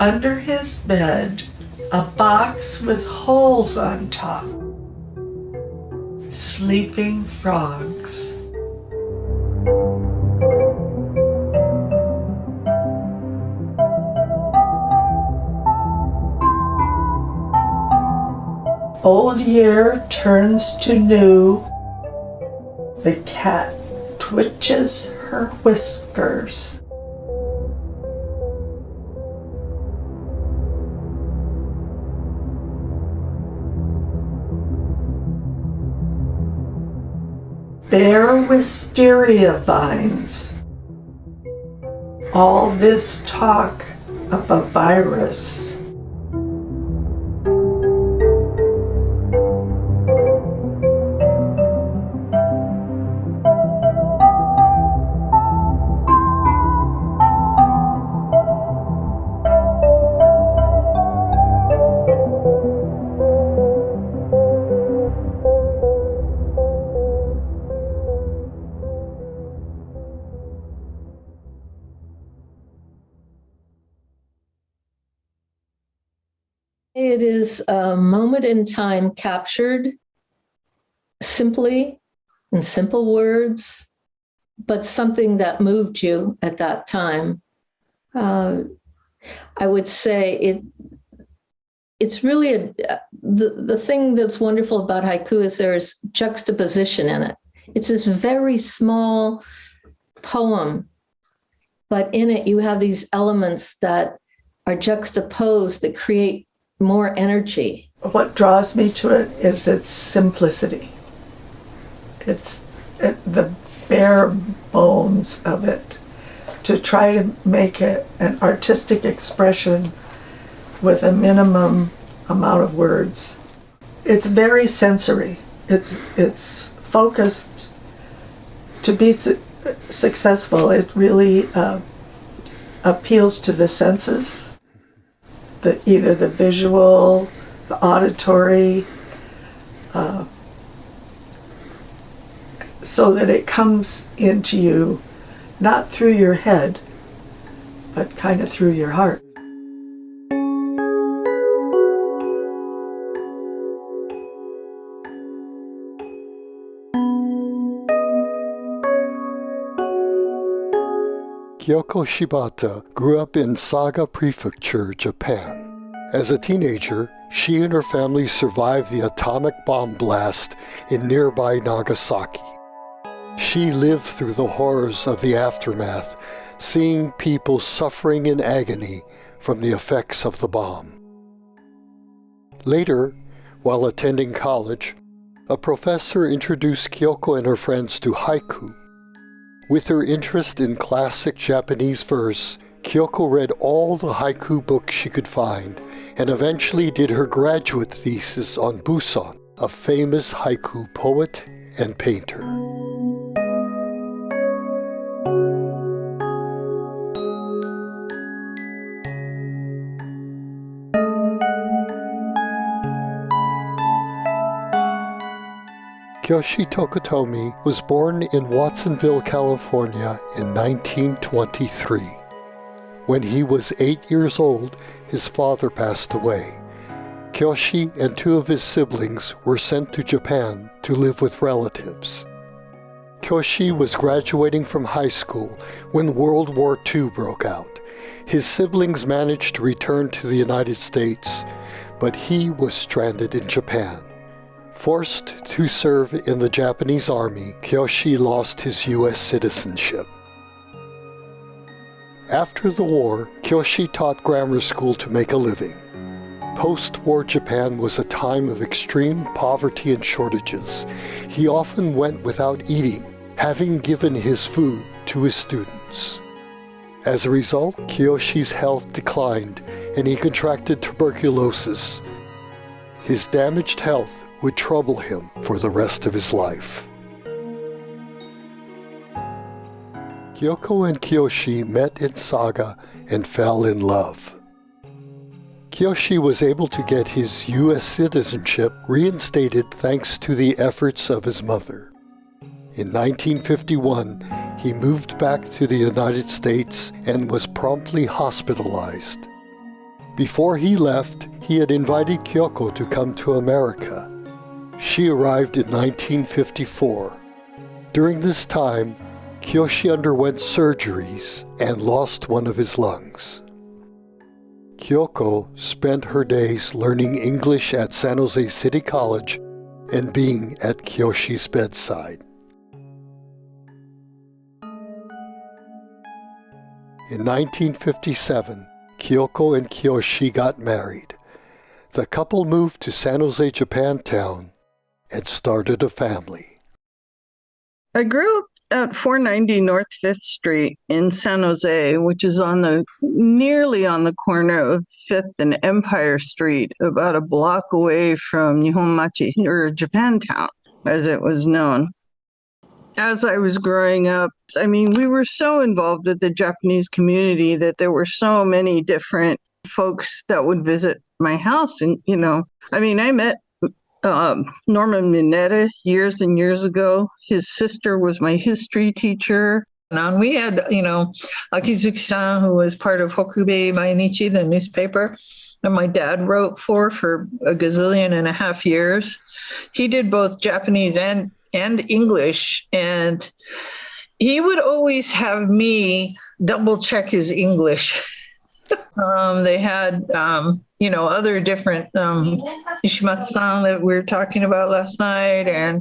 Under his bed, a box with holes on top. Sleeping frogs. Old year turns to new. The cat twitches her whiskers. Bare wisteria vines. All this talk of a virus. It is a moment in time captured simply in simple words, but something that moved you at that time. I would say it's really the thing that's wonderful about haiku is there's juxtaposition in it. It's this very small poem, but in it you have these elements that are juxtaposed that create more energy. What draws me to it is its simplicity. It's the bare bones of it. To try to make it an artistic expression with a minimum amount of words. It's very sensory. It's focused to be successful. It really appeals to the senses. Either the visual, the auditory, so that it comes into you, not through your head, but kind of through your heart. Kiyoko Shibata grew up in Saga Prefecture, Japan. As a teenager, she and her family survived the atomic bomb blast in nearby Nagasaki. She lived through the horrors of the aftermath, seeing people suffering in agony from the effects of the bomb. Later, while attending college, a professor introduced Kiyoko and her friends to haiku. With her interest in classic Japanese verse, Kiyoko read all the haiku books she could find and eventually did her graduate thesis on Busan, a famous haiku poet and painter. Kiyoshi Tokutomi was born in Watsonville, California in 1923. When he was 8 years old, his father passed away. Kiyoshi and two of his siblings were sent to Japan to live with relatives. Kiyoshi was graduating from high school when World War II broke out. His siblings managed to return to the United States, but he was stranded in Japan. Forced to serve in the Japanese army, Kiyoshi lost his U.S. citizenship. After the war, Kiyoshi taught grammar school to make a living. Post-war Japan was a time of extreme poverty and shortages. He often went without eating, having given his food to his students. As a result, Kiyoshi's health declined and he contracted tuberculosis. His damaged health would trouble him for the rest of his life. Kiyoko and Kiyoshi met in Saga and fell in love. Kiyoshi was able to get his U.S. citizenship reinstated thanks to the efforts of his mother. In 1951, he moved back to the United States and was promptly hospitalized. Before he left, he had invited Kiyoko to come to America. She arrived in 1954. During this time, Kiyoshi underwent surgeries and lost one of his lungs. Kiyoko spent her days learning English at San Jose City College and being at Kiyoshi's bedside. In 1957, Kiyoko and Kiyoshi got married. The couple moved to San Jose Japantown and started a family. I grew up at 490 North 5th Street in San Jose, which is nearly on the corner of 5th and Empire Street, about a block away from Nihonmachi, or Japantown, as it was known. As I was growing up, we were so involved with the Japanese community that there were so many different folks that would visit my house. And, I met Norman Mineta years and years ago. His sister was my history teacher. And we had, Akizuki-san, who was part of Hokubei Mainichi, the newspaper, and my dad wrote for a gazillion and a half years. He did both Japanese and English, and he would always have me double check his English. They had, other different Ishimatsu-san that we were talking about last night, and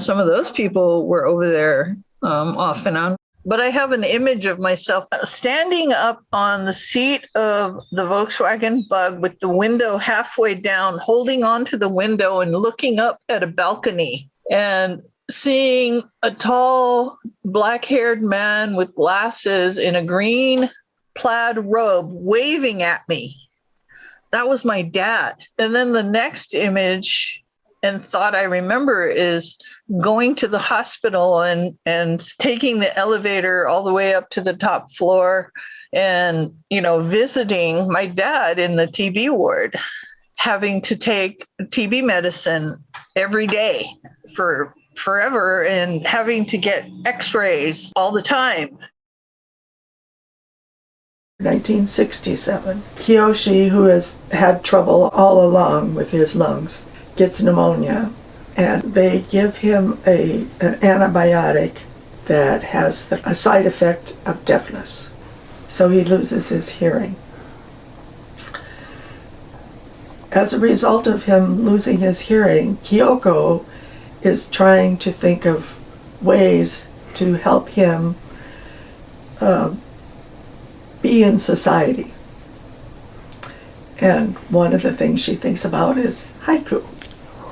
some of those people were over there off and on. But I have an image of myself standing up on the seat of the Volkswagen Bug with the window halfway down, holding onto the window and looking up at a balcony and seeing a tall, black-haired man with glasses in a green plaid robe waving at me. That was my dad. And then the next image and thought I remember is going to the hospital and taking the elevator all the way up to the top floor and, visiting my dad in the TB ward, having to take TB medicine every day for forever and having to get x-rays all the time. 1967. Kiyoshi, who has had trouble all along with his lungs, gets pneumonia, and they give him an antibiotic that has a side effect of deafness. So he loses his hearing. As a result of him losing his hearing, Kiyoko is trying to think of ways to help him be in society. And one of the things she thinks about is haiku.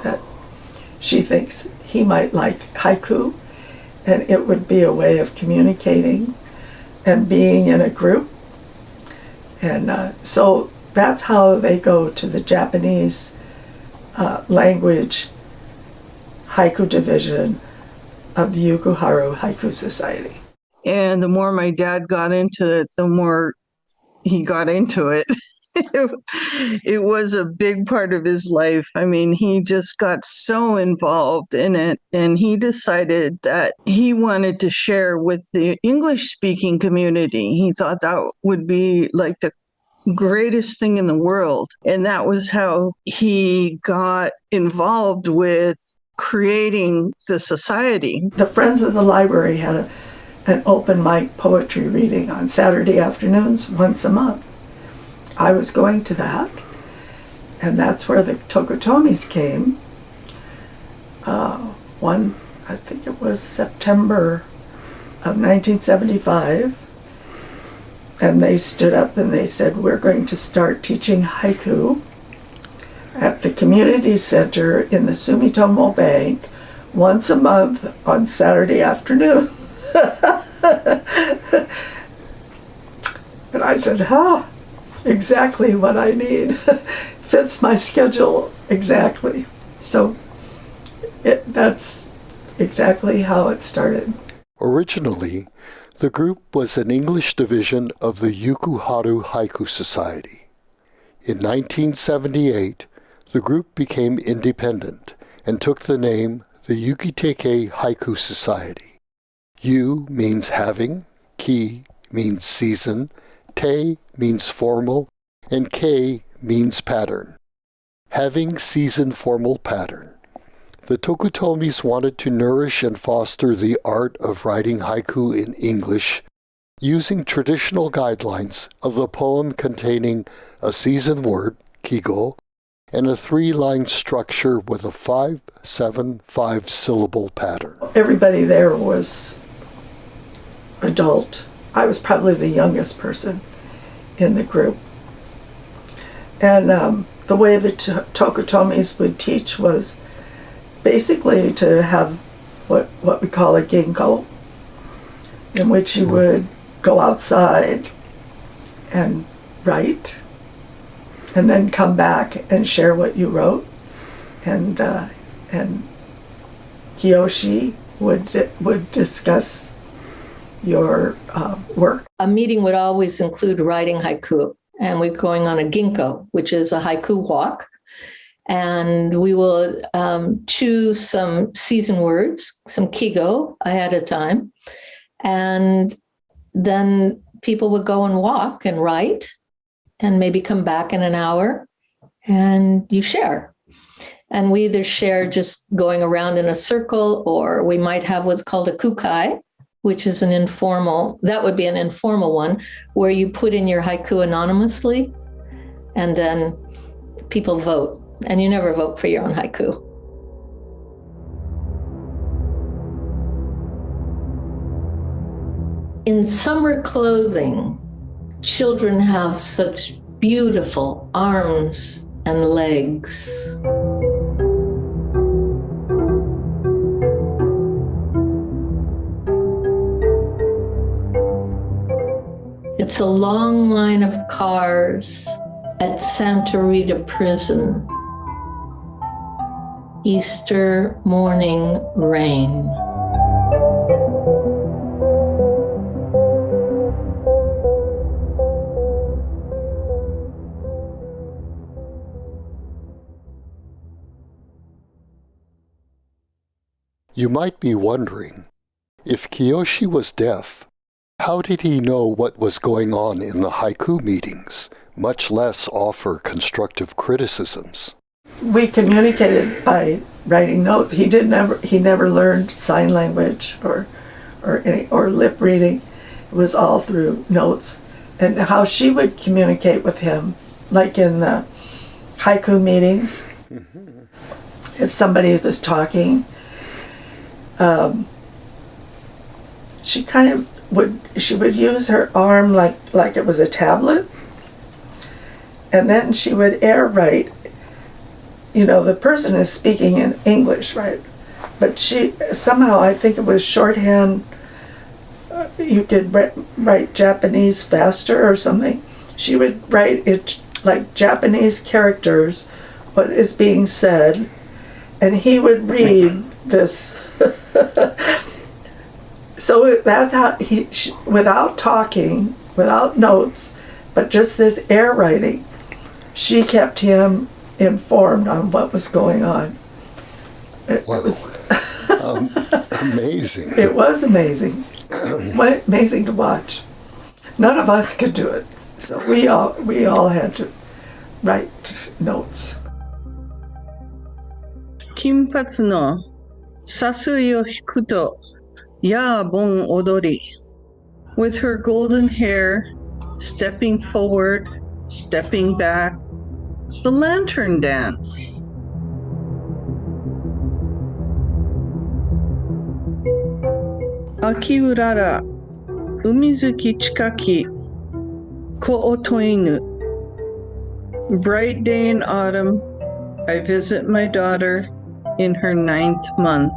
That she thinks he might like haiku, and it would be a way of communicating and being in a group. And so that's how they go to the Japanese language haiku division of the Yukuharu Haiku Society. And the more my dad got into it, the more he got into it. It was a big part of his life. He just got so involved in it, and he decided that he wanted to share with the English-speaking community. He thought that would be like the greatest thing in the world. And that was how he got involved with creating the society. The Friends of the Library had an open mic poetry reading on Saturday afternoons once a month. I was going to that, and that's where the Tokutomis came. I think it was September of 1975, and they stood up and they said, we're going to start teaching haiku at the community center in the Sumitomo Bank once a month on Saturday afternoon. And I said, exactly what I need. Fits my schedule exactly. So that's exactly how it started. Originally, the group was an English division of the Yukuharu Haiku Society. In 1978, the group became independent and took the name the Yuki Teikei Haiku Society. Yu means having, ki means season, te means formal, and Kei means pattern. Having seasoned formal pattern. The Tokutomis wanted to nourish and foster the art of writing haiku in English using traditional guidelines of the poem containing a seasoned word, kigo, and a 3-line structure with a 5-7-5 syllable pattern. Everybody there was adult. I was probably the youngest person in the group. And the way the Tokutomis would teach was basically to have what we call a ginkgo, in which you would go outside and write, and then come back and share what you wrote. And Kiyoshi would discuss your work. A meeting would always include writing haiku, and we're going on a ginkgo, which is a haiku walk. And we will choose some season words, some kigo ahead of time. And then people would go and walk and write and maybe come back in an hour and you share. And we either share just going around in a circle, or we might have what's called a kukai, which is an informal, that would be an informal one, where you put in your haiku anonymously and then people vote. And you never vote for your own haiku. In summer clothing, children have such beautiful arms and legs. It's a long line of cars at Santa Rita Prison. Easter morning rain. You might be wondering, if Kiyoshi was deaf, how did he know what was going on in the haiku meetings, much less offer constructive criticisms? We communicated by writing notes. He never learned sign language or lip reading. It was all through notes. And how she would communicate with him, like in the haiku meetings, if somebody was talking, she would use her arm like it was a tablet, and then she would air write. You know, the person is speaking in English, right? But she somehow, I think it was shorthand, you could write Japanese faster or something. She would write it like Japanese characters, what is being said, and he would read this. So that's how without talking, without notes, but just this air writing, she kept him informed on what was going on. It was amazing. It was amazing. It was amazing to watch. None of us could do it, so we all had to write notes. Kinpatsu no sasui o hiku to ya bon odori. With her golden hair, stepping forward, stepping back, the lantern dance. Aki urara, umizuki chikaki, ko otoinu. Bright day in autumn, I visit my daughter in her 9th month.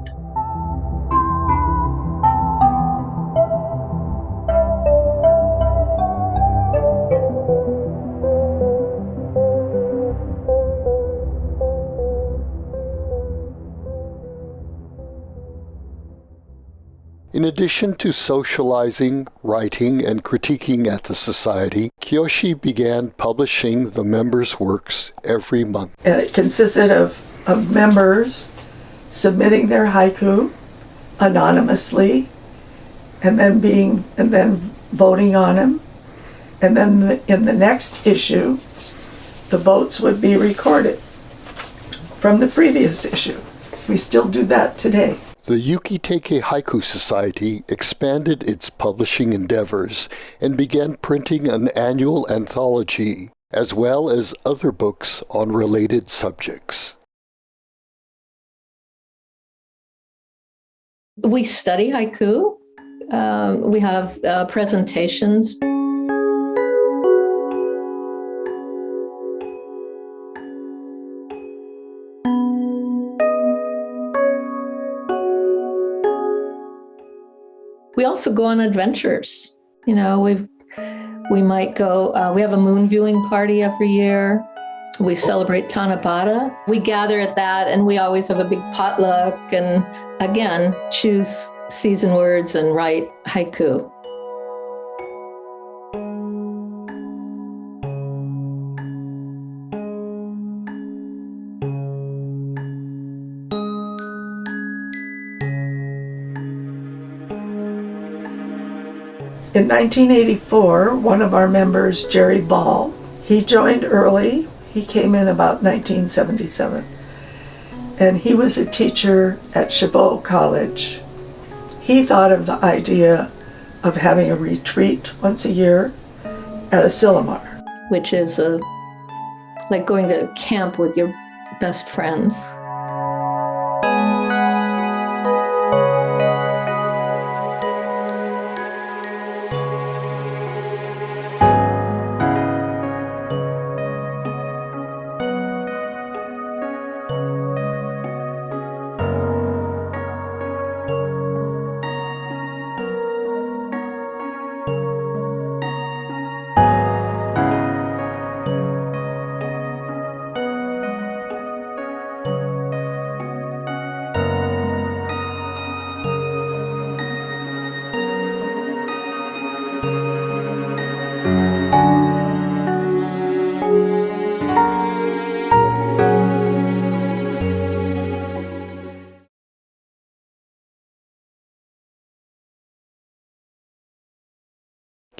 In addition to socializing, writing, and critiquing at the society, Kiyoshi began publishing the members' works every month. And it consisted of members submitting their haiku anonymously, and then voting on them. And then in the next issue, the votes would be recorded from the previous issue. We still do that today. The Yuki Teikei Haiku Society expanded its publishing endeavors and began printing an annual anthology, as well as other books on related subjects. We study haiku. We have presentations. We also go on adventures. You know, we might go, we have a moon viewing party every year. We celebrate Tanabata. We gather at that, and we always have a big potluck, and again, choose season words and write haiku. In 1984, one of our members, Jerry Ball, he joined early. He came in about 1977. And he was a teacher at Chabot College. He thought of the idea of having a retreat once a year at a Silomar. Which is like going to camp with your best friends.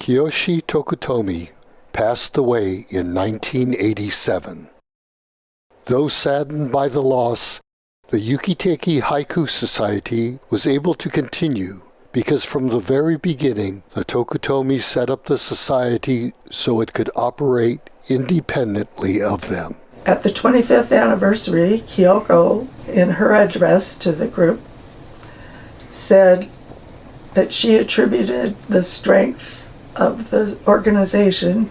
Kiyoshi Tokutomi passed away in 1987. Though saddened by the loss, the Yuki Teikei Haiku Society was able to continue because from the very beginning, the Tokutomi set up the society so it could operate independently of them. At the 25th anniversary, Kiyoko, in her address to the group, said that she attributed the strength of the organization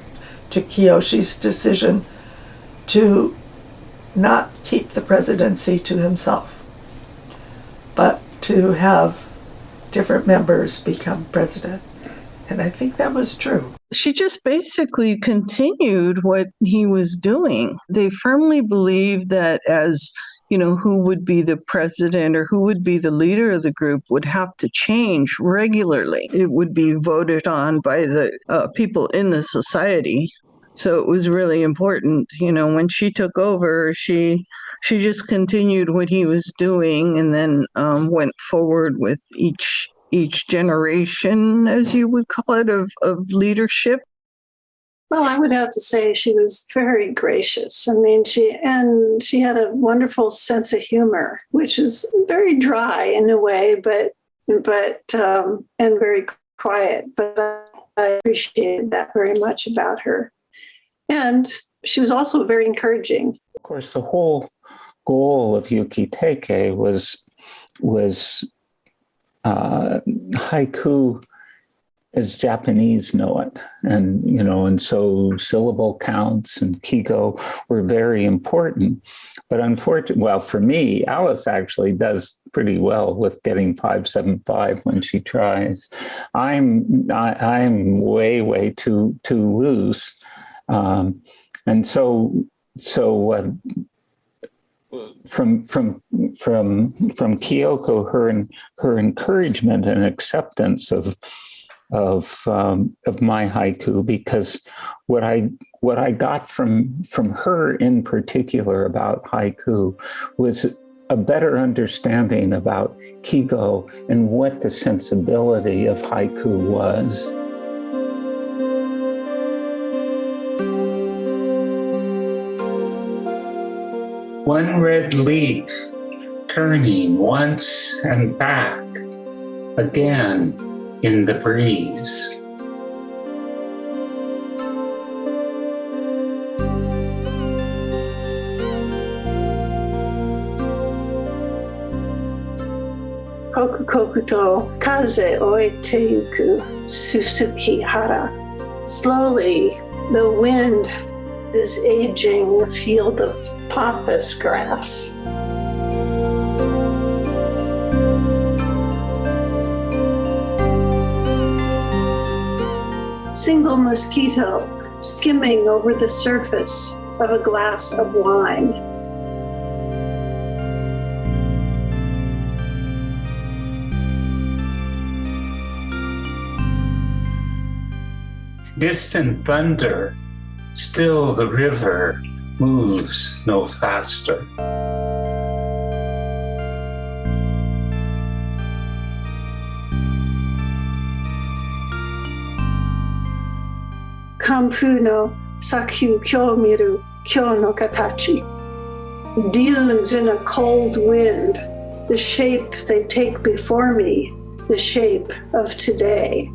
to Kiyoshi's decision to not keep the presidency to himself, but to have different members become president. And I think that was true. She just basically continued what he was doing. They firmly believed that as who would be the president or who would be the leader of the group would have to change regularly. It would be voted on by the people in the society. So it was really important. When she took over, she just continued what he was doing and then went forward with each generation, as you would call it, of leadership. Well, I would have to say she was very gracious. I mean, she had a wonderful sense of humor, which is very dry in a way, but and very quiet. But I appreciated that very much about her. And she was also very encouraging. Of course, the whole goal of Yuki Teikei was haiku as Japanese know it. And so syllable counts and kigo were very important. But unfortunately, well, for me, Alice actually does pretty well with getting 575 when she tries. I'm way too loose. And so from Kiyoko, her encouragement and acceptance of my haiku, because what I got from her in particular about haiku was a better understanding about kigo and what the sensibility of haiku was. one red leaf turning once and back again in the breeze. Koku koku to kaze oete yuku susuki hara. Slowly, the wind is aging the field of pampas grass. Single mosquito skimming over the surface of a glass of wine. Distant thunder, still the river moves no faster. Kanfu no sakyu kyo miru kyo no katachi. Dunes in a cold wind, the shape they take before me, the shape of today.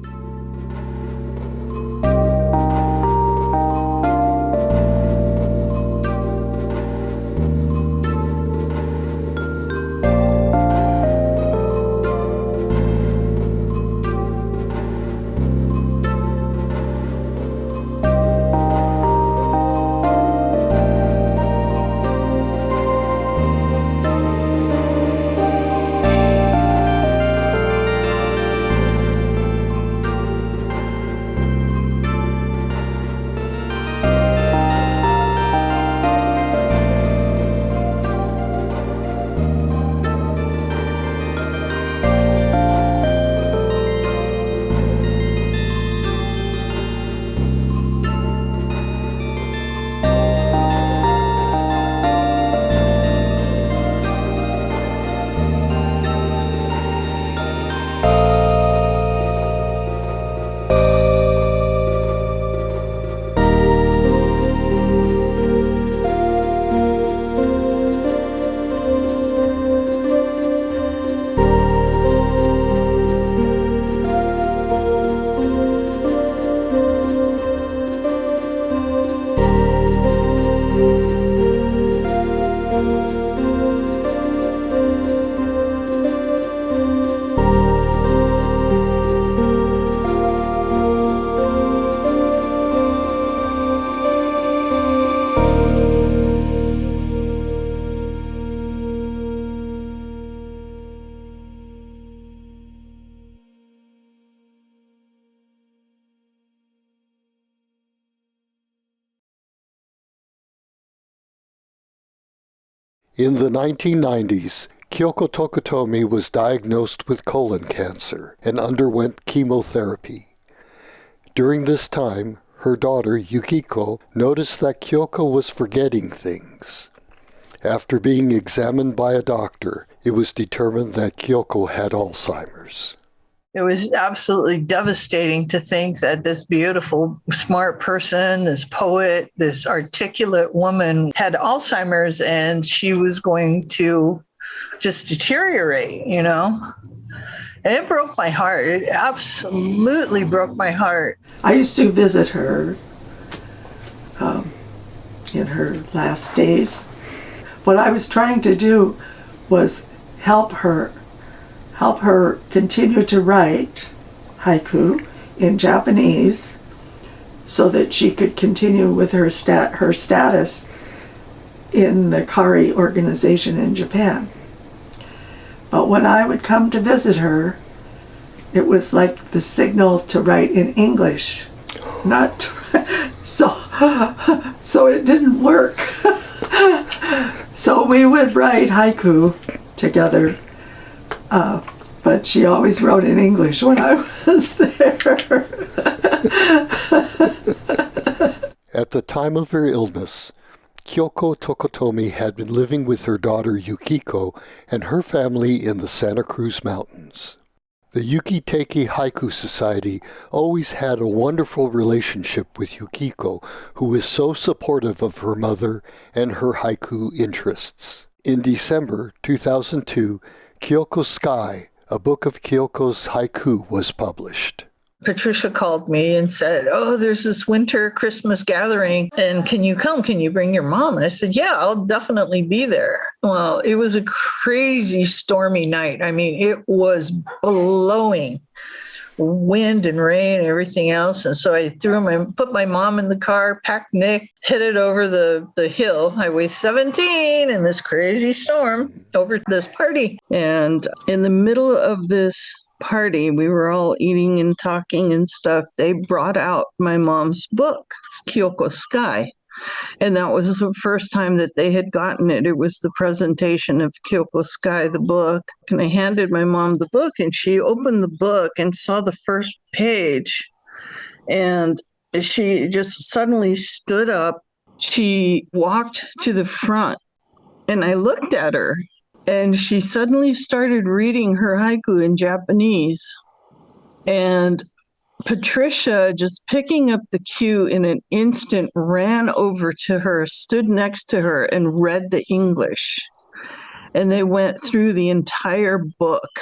In the 1990s, Kiyoko Tokutomi was diagnosed with colon cancer and underwent chemotherapy. During this time, her daughter, Yukiko, noticed that Kiyoko was forgetting things. After being examined by a doctor, it was determined that Kiyoko had Alzheimer's. It was absolutely devastating to think that this beautiful, smart person, this poet, this articulate woman had Alzheimer's and she was going to just deteriorate, you know? And it broke my heart. It absolutely broke my heart. I used to visit her in her last days. What I was trying to do was help her continue to write haiku in Japanese so that she could continue with her status in the Kari organization in Japan. But when I would come to visit her, it was like the signal to write in English, so it didn't work. So we would write haiku together, but she always wrote in English when I was there. At the time of her illness, Kiyoko Tokutomi had been living with her daughter Yukiko and her family in the Santa Cruz Mountains. The Yuki Teikei Haiku Society always had a wonderful relationship with Yukiko, who is so supportive of her mother and her haiku interests. In December 2002, Kyoko's Sky, a book of Kyoko's haiku, was published. Patricia called me and said, "Oh, there's this winter Christmas gathering, and can you come? Can you bring your mom?" And I said, "Yeah, I'll definitely be there." Well, it was a crazy stormy night. I mean, it was blowing wind and rain and everything else. And so I put my mom in the car, packed Nick, headed over the hill, Highway 17, in this crazy storm over to this party. And in the middle of this party, we were all eating and talking and stuff. They brought out my mom's book, Kyoko's Sky. And that was the first time that they had gotten it. It was the presentation of Kyoko's Sky, the book. And I handed my mom the book, and she opened the book and saw the first page. And she just suddenly stood up. She walked to the front, and I looked at her. And she suddenly started reading her haiku in Japanese. And Patricia, just picking up the cue in an instant, ran over to her, stood next to her, and read the English. And they went through the entire book.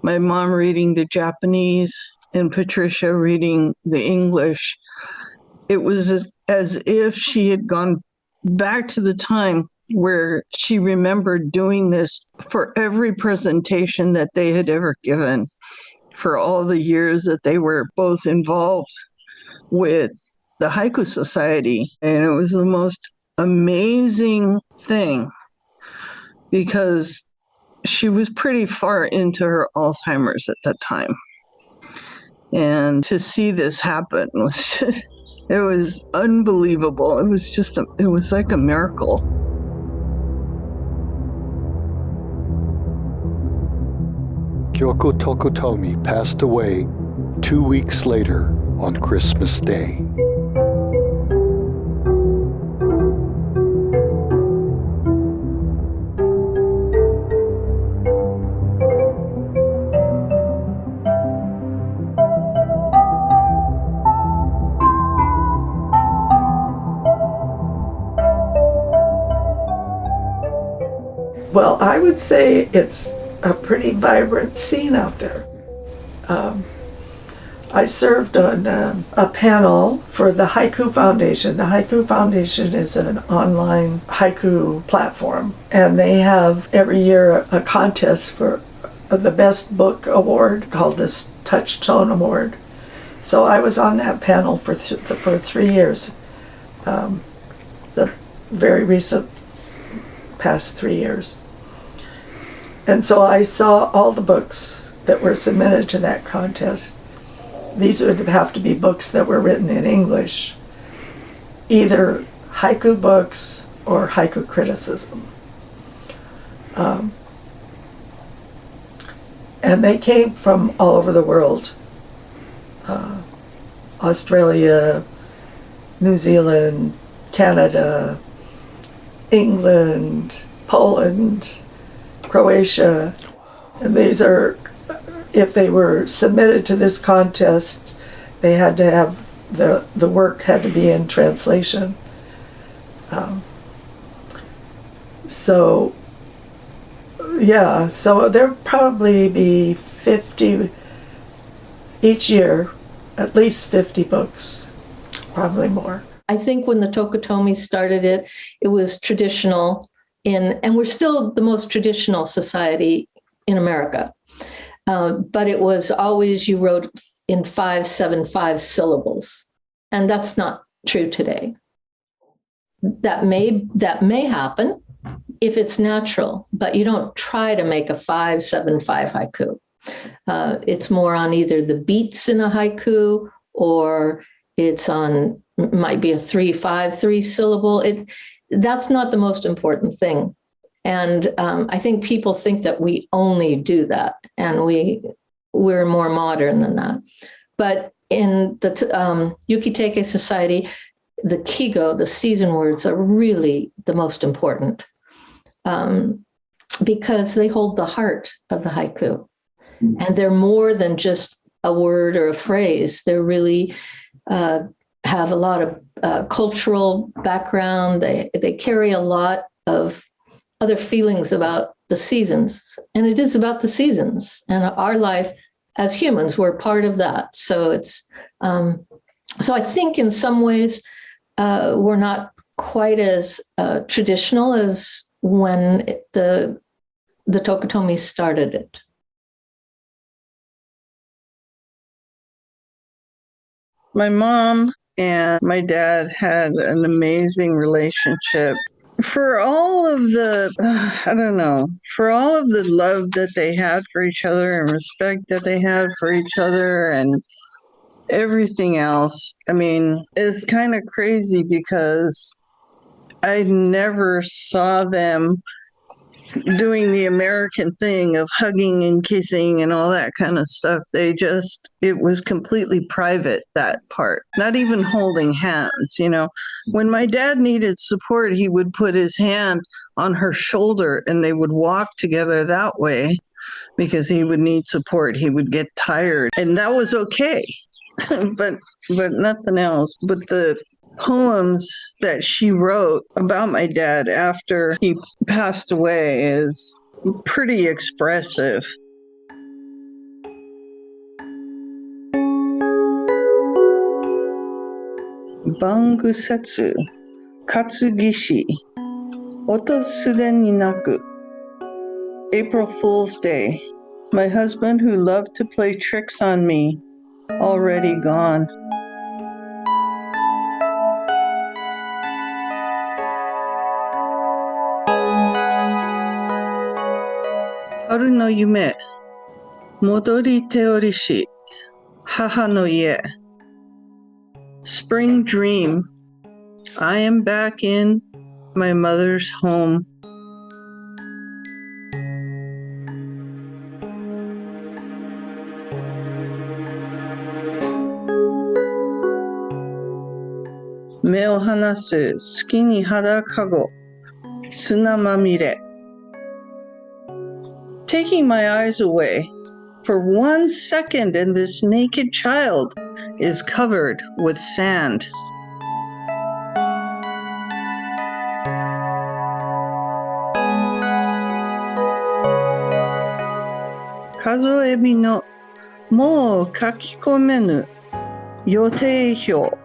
My mom reading the Japanese and Patricia reading the English. It was as if she had gone back to the time where she remembered doing this for every presentation that they had ever given, for all the years that they were both involved with the Haiku Society. And it was the most amazing thing because she was pretty far into her Alzheimer's at that time. And to see this happen was, it was unbelievable. It was like a miracle. Kiyoko Tokutomi passed away 2 weeks later on Christmas Day. Well, I would say it's a pretty vibrant scene out there. I served on a panel for the Haiku Foundation. The Haiku Foundation is an online haiku platform, and they have every year a contest for the best book award called the Touchstone Award. So I was on that panel for 3 years, the very recent past 3 years. And so I saw all the books that were submitted to that contest. These would have to be books that were written in English, either haiku books or haiku criticism. And they came from all over the world. Australia, New Zealand, Canada, England, Poland, Croatia. And these are, if they were submitted to this contest, they had to have, the work had to be in translation. So there'll probably be 50 each year, at least 50 books, probably more. I think when the Tokutomi started it, it was traditional and we're still the most traditional society in America. But it was always, you wrote in 5-7-5 syllables. And that's not true today. That may happen if it's natural, but you don't try to make a 5-7-5 haiku. It's more on either the beats in a haiku, or might be a 3-5-3 syllable. That's not the most important thing. And I think people think that we only do that, and we're more modern than that. But in the Yuki Teikei Society, the kigo, the season words, are really the most important because they hold the heart of the haiku. And they're more than just a word or a phrase. They really have a lot of cultural background. They carry a lot of other feelings about the seasons. And it is about the seasons. And our life as humans, we're part of that. So it's, so I think in some ways, we're not quite as traditional as when the Tokutomi started it. My mom and my dad had an amazing relationship. For all of the, I don't know, for all of the love that they had for each other and respect that they had for each other and everything else, I mean, it's kind of crazy because I never saw them doing the American thing of hugging and kissing and all that kind of stuff. It was completely private, that part. Not even holding hands, you know. When my dad needed support, he would put his hand on her shoulder and they would walk together that way because he would need support. He would get tired and that was okay. but nothing else. But the poems that she wrote about my dad after he passed away is pretty expressive. Bangusetsu, Katsugishi, Oto Suden ni naku. April Fool's Day. My husband who loved to play tricks on me, already gone. Haru no yume, modori teorishi, haha no ie. Spring dream, I am back in my mother's home. Me o hanasu, suki ni hara kago, suna mamire. Taking my eyes away, for 1 second, and this naked child is covered with sand. Kazoebi no mou kakikomenu yotei hyou.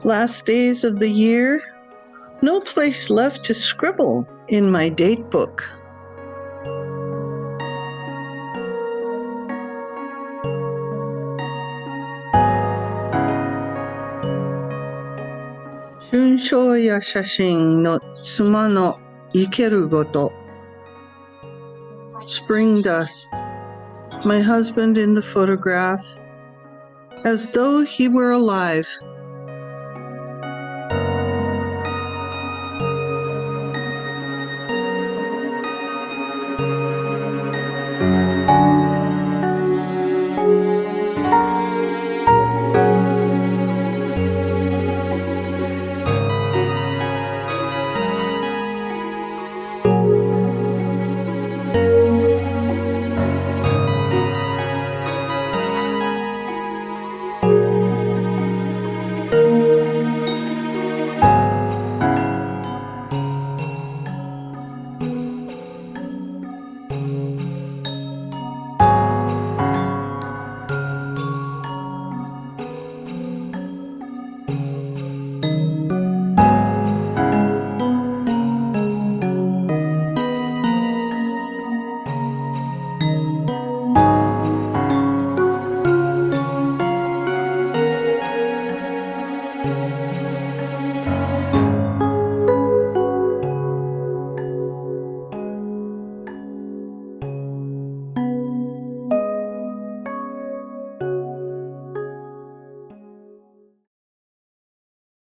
Last days of the year, no place left to scribble in my date book. Shunsho ya shashin no tsuma no ikeru goto. Spring dust, my husband in the photograph, as though he were alive.